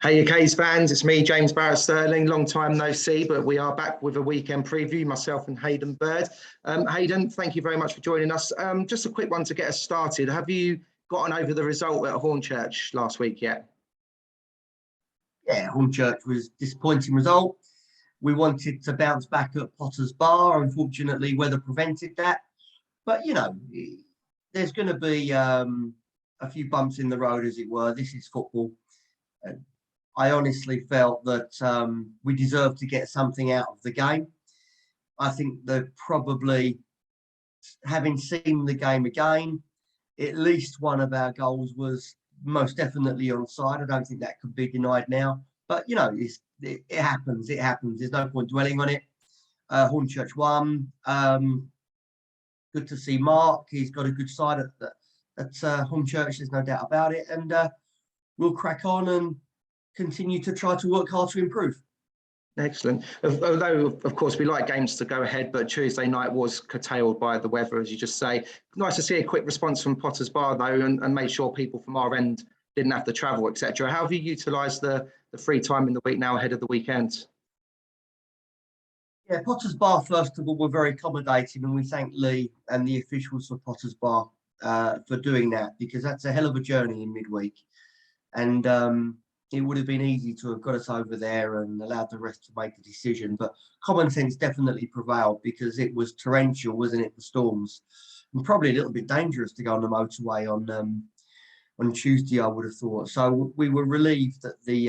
Hey, UK's fans, it's me, James Barrett-Sterling. Long time no see, but we are back with a weekend preview, myself and Hayden Bird. Hayden, thank you very much for joining us. Just a quick one to get us started. Have you gotten over the result at Hornchurch last week yet? Yeah, Hornchurch was a disappointing result. We wanted to bounce back at Potter's Bar. Unfortunately, weather prevented that. But, there's going to be a few bumps in the road, as it were. This is football. I honestly felt that we deserved to get something out of the game. I think that probably, having seen the game again, at least one of our goals was most definitely onside. I don't think that could be denied now. But, it happens. It happens. There's no point dwelling on it. Hornchurch won. Good to see Mark. He's got a good side at Hornchurch. There's no doubt about it. And we'll crack on and continue to try to work hard to improve. Excellent. Although, of course, we like games to go ahead, but Tuesday night was curtailed by the weather, as you just say. Nice to see a quick response from Potter's Bar, though, and made sure people from our end didn't have to travel, etc. How have you utilised the free time in the week now ahead of the weekend? Yeah, Potter's Bar, first of all, were very accommodating, and we thank Lee and the officials for Potter's Bar for doing that, because that's a hell of a journey in midweek. And it would have been easy to have got us over there and allowed the rest to make a decision. But common sense definitely prevailed, because it was torrential, wasn't it, the storms? And probably a little bit dangerous to go on the motorway on Tuesday, I would have thought. So we were relieved that the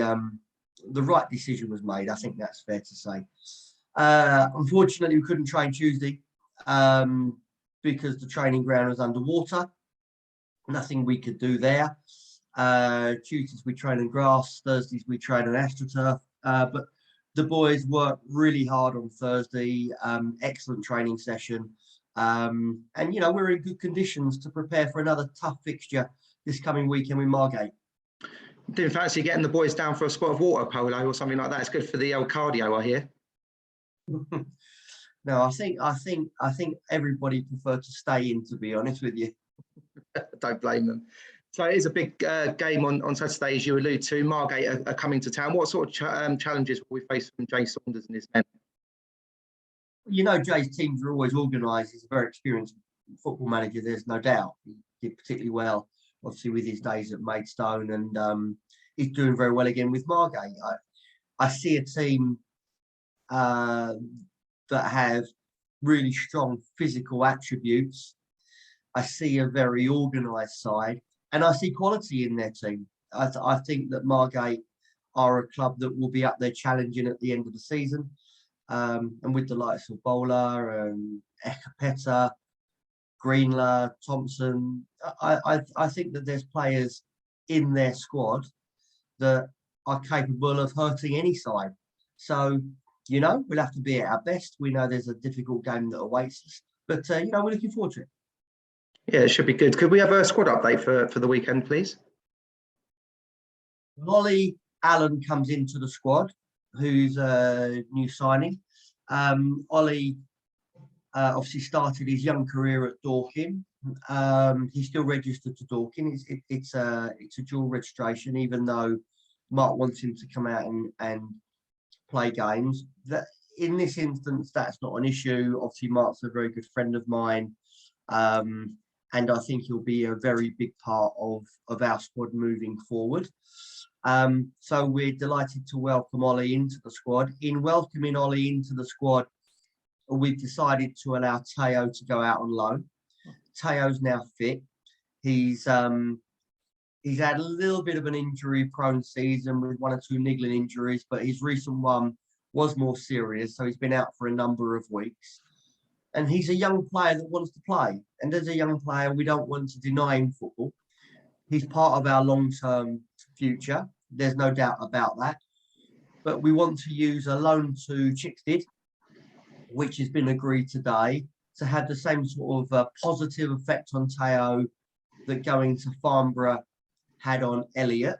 right decision was made. I think that's fair to say. Unfortunately, we couldn't train Tuesday because the training ground was underwater. Nothing we could do there. Tuesdays we train on grass, Thursdays we train on astroturf. But the boys worked really hard on Thursday. Excellent training session. And we're in good conditions to prepare for another tough fixture this coming weekend with Margate. Didn't fancy getting the boys down for a spot of water polo or something like that. It's good for the old cardio, I hear. No, I think everybody preferred to stay in, to be honest with you. Don't blame them. So it is a big game on Saturday, as you allude to. Margate are coming to town. What sort of challenges will we face from Jay Saunders and his men? Jay's teams are always organised. He's a very experienced football manager, there's no doubt. He did particularly well, obviously, with his days at Maidstone, and he's doing very well again with Margate. I see a team that have really strong physical attributes. I see a very organised side, and I see quality in their team. I think that Margate are a club that will be up there challenging at the end of the season. And with the likes of Bowler and Ekapeta, Greenler, Thompson, I think that there's players in their squad that are capable of hurting any side. So, we'll have to be at our best. We know there's a difficult game that awaits us, but, we're looking forward to it. Yeah, it should be good. Could we have a squad update for the weekend, please? Ollie Allen comes into the squad, who's a new signing. Ollie obviously started his young career at Dorking. He's still registered to Dorking. It's a dual registration, even though Mark wants him to come out and play games. That in this instance, that's not an issue. Obviously, Mark's a very good friend of mine. And I think he'll be a very big part of our squad moving forward. So we're delighted to welcome Ollie into the squad. In welcoming Ollie into the squad, we've decided to allow Teo to go out on loan. Teo's now fit. He's had a little bit of an injury-prone season with one or two niggling injuries, but his recent one was more serious, so he's been out for a number of weeks. And he's a young player that wants to play. And as a young player, we don't want to deny him football. He's part of our long-term future. There's no doubt about that. But we want to use a loan to Chickstead, which has been agreed today, to have the same sort of positive effect on Teo that going to Farnborough had on Elliot.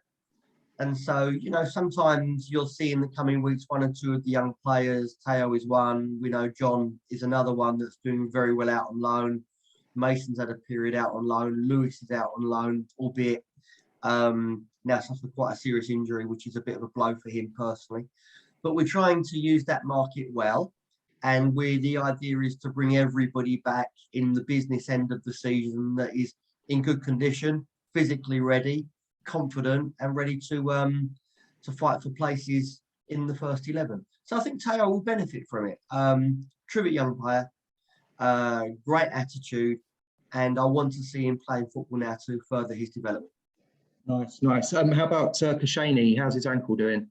And so, sometimes you'll see in the coming weeks one or two of the young players. Teo is one. We know John is another one that's doing very well out on loan. Mason's had a period out on loan. Lewis is out on loan, albeit now suffered quite a serious injury, which is a bit of a blow for him personally. But we're trying to use that market well. And the idea is to bring everybody back in the business end of the season that is in good condition, physically ready, confident, and ready to fight for places in the first 11. So I think Teo will benefit from it. Truly young player, great attitude, and I want to see him playing football now to further his development. Nice, nice. How about Kashani? How's his ankle doing?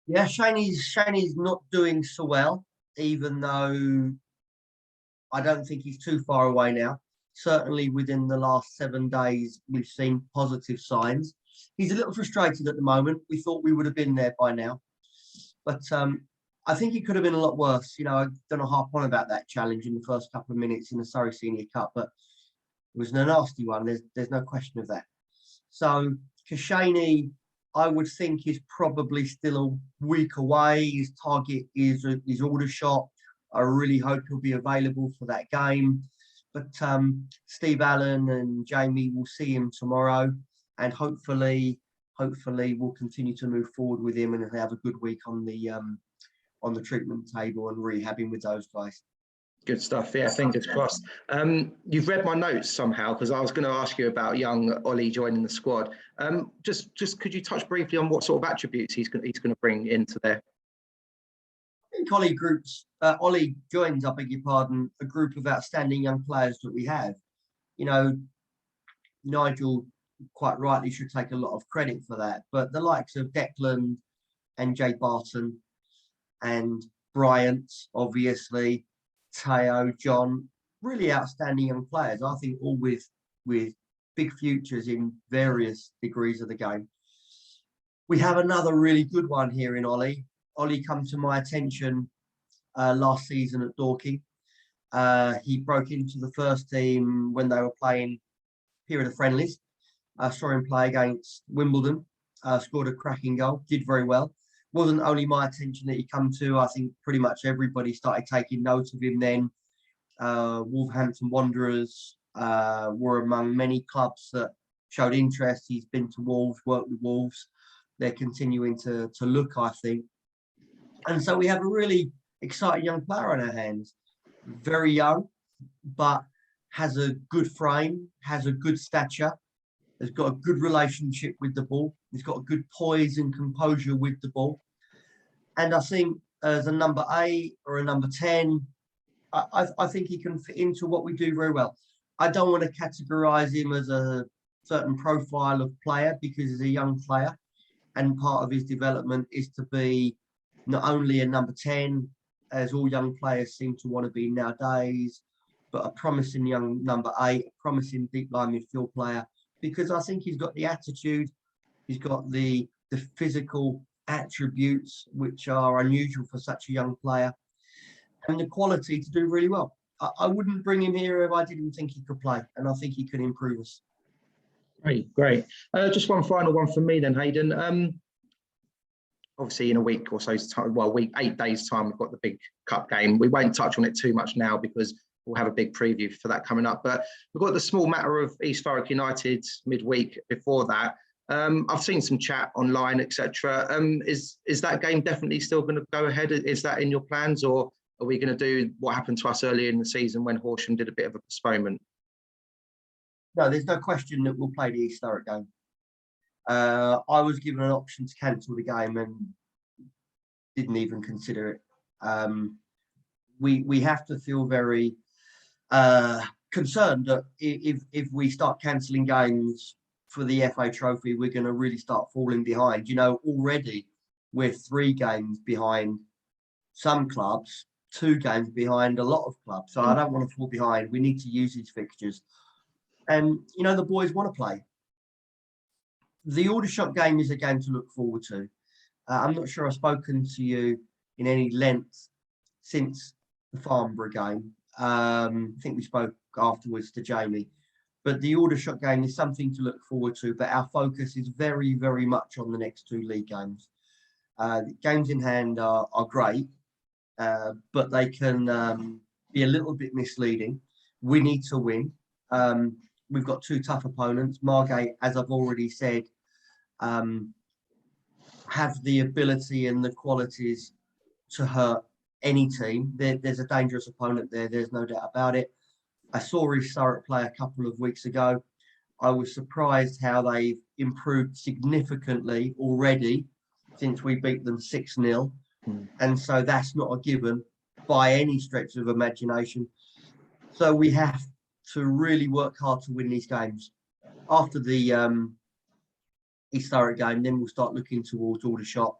Yeah, Shaney's not doing so well, even though I don't think he's too far away now. Certainly within the last 7 days, we've seen positive signs. He's a little frustrated at the moment. We thought we would have been there by now. But I think he could have been a lot worse. You know, I don't know harp on about that challenge in the first couple of minutes in the Surrey Senior Cup, but it was a nasty one. There's no question of that. So Kashani, I would think, is probably still a week away. His target is his Aldershot. I really hope he'll be available for that game. But Steve Allen and Jamie will see him tomorrow, and hopefully we'll continue to move forward with him and have a good week on the treatment table and rehabbing with those guys. Good stuff. Yeah, fingers crossed. You've read my notes somehow, because I was going to ask you about young Ollie joining the squad. Just could you touch briefly on what sort of attributes he's going to bring into there? I think Ollie joins, I beg your pardon, a group of outstanding young players that we have. You know, Nigel quite rightly should take a lot of credit for that, but the likes of Declan and Jay Barton and Bryant, obviously, Teo, John, really outstanding young players. I think all with big futures in various degrees of the game. We have another really good one here in Ollie. Ollie come to my attention last season at Dorking. He broke into the first team when they were playing period of friendlies. I saw him play against Wimbledon, scored a cracking goal, did very well. Wasn't only my attention that he come to, I think pretty much everybody started taking note of him then. Wolverhampton Wanderers were among many clubs that showed interest. He's been to Wolves, worked with Wolves. They're continuing to look, I think. And so we have a really exciting young player on our hands. Very young, but has a good frame, has a good stature, has got a good relationship with the ball. He's got a good poise and composure with the ball. And I think as a number 8 or a number 10, I think he can fit into what we do very well. I don't want to categorise him as a certain profile of player because he's a young player. And part of his development is to be not only a number 10, as all young players seem to want to be nowadays, but a promising young number 8, a promising deep line midfield player, because I think he's got the attitude, he's got the physical attributes which are unusual for such a young player, and the quality to do really well. I wouldn't bring him here if I didn't think he could play, and I think he could improve us. Great. Just one final one from me then, Hayden. Obviously, in a week or so's time, 8 days' time, we've got the big cup game. We won't touch on it too much now because we'll have a big preview for that coming up. But we've got the small matter of East Thurrock United midweek before that. I've seen some chat online, etc. Is that game definitely still going to go ahead? Is that in your plans, or are we going to do what happened to us earlier in the season when Horsham did a bit of a postponement? No, there's no question that we'll play the East Thurrock game. I was given an option to cancel the game and didn't even consider it. We have to feel very concerned that if we start cancelling games for the FA Trophy, we're going to really start falling behind. You know, already we're 3 games behind some clubs, 2 games behind a lot of clubs. So I don't want to fall behind. We need to use these fixtures. And, you know, the boys want to play. The Aldershot game is a game to look forward to. I'm not sure I've spoken to you in any length since the Farnborough game. I think we spoke afterwards to Jamie. But the Aldershot game is something to look forward to. But our focus is very, very much on the next 2 league games. The games in hand are great, but they can be a little bit misleading. We need to win. we've got two tough opponents. Margate, as I've already said, have the ability and the qualities to hurt any team. There's a dangerous opponent there. There's no doubt about it. I saw Thurrock play a couple of weeks ago. I was surprised how they've improved significantly already since we beat them 6-0. And so that's not a given by any stretch of imagination. So we have to really work hard to win these games. After the East Thurrock game, then we'll start looking towards Aldershot.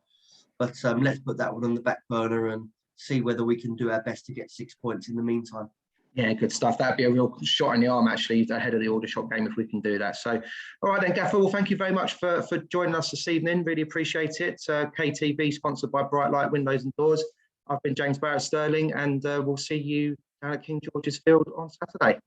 But let's put that one on the back burner and see whether we can do our best to get 6 points in the meantime. Yeah, good stuff. That'd be a real shot in the arm, actually, ahead of the Aldershot game if we can do that. So, all right then, Gaffer. Well, thank you very much for joining us this evening. Really appreciate it. KTV, sponsored by Bright Light Windows and Doors. I've been James Barrett-Sterling, and we'll see you down at King George's Field on Saturday.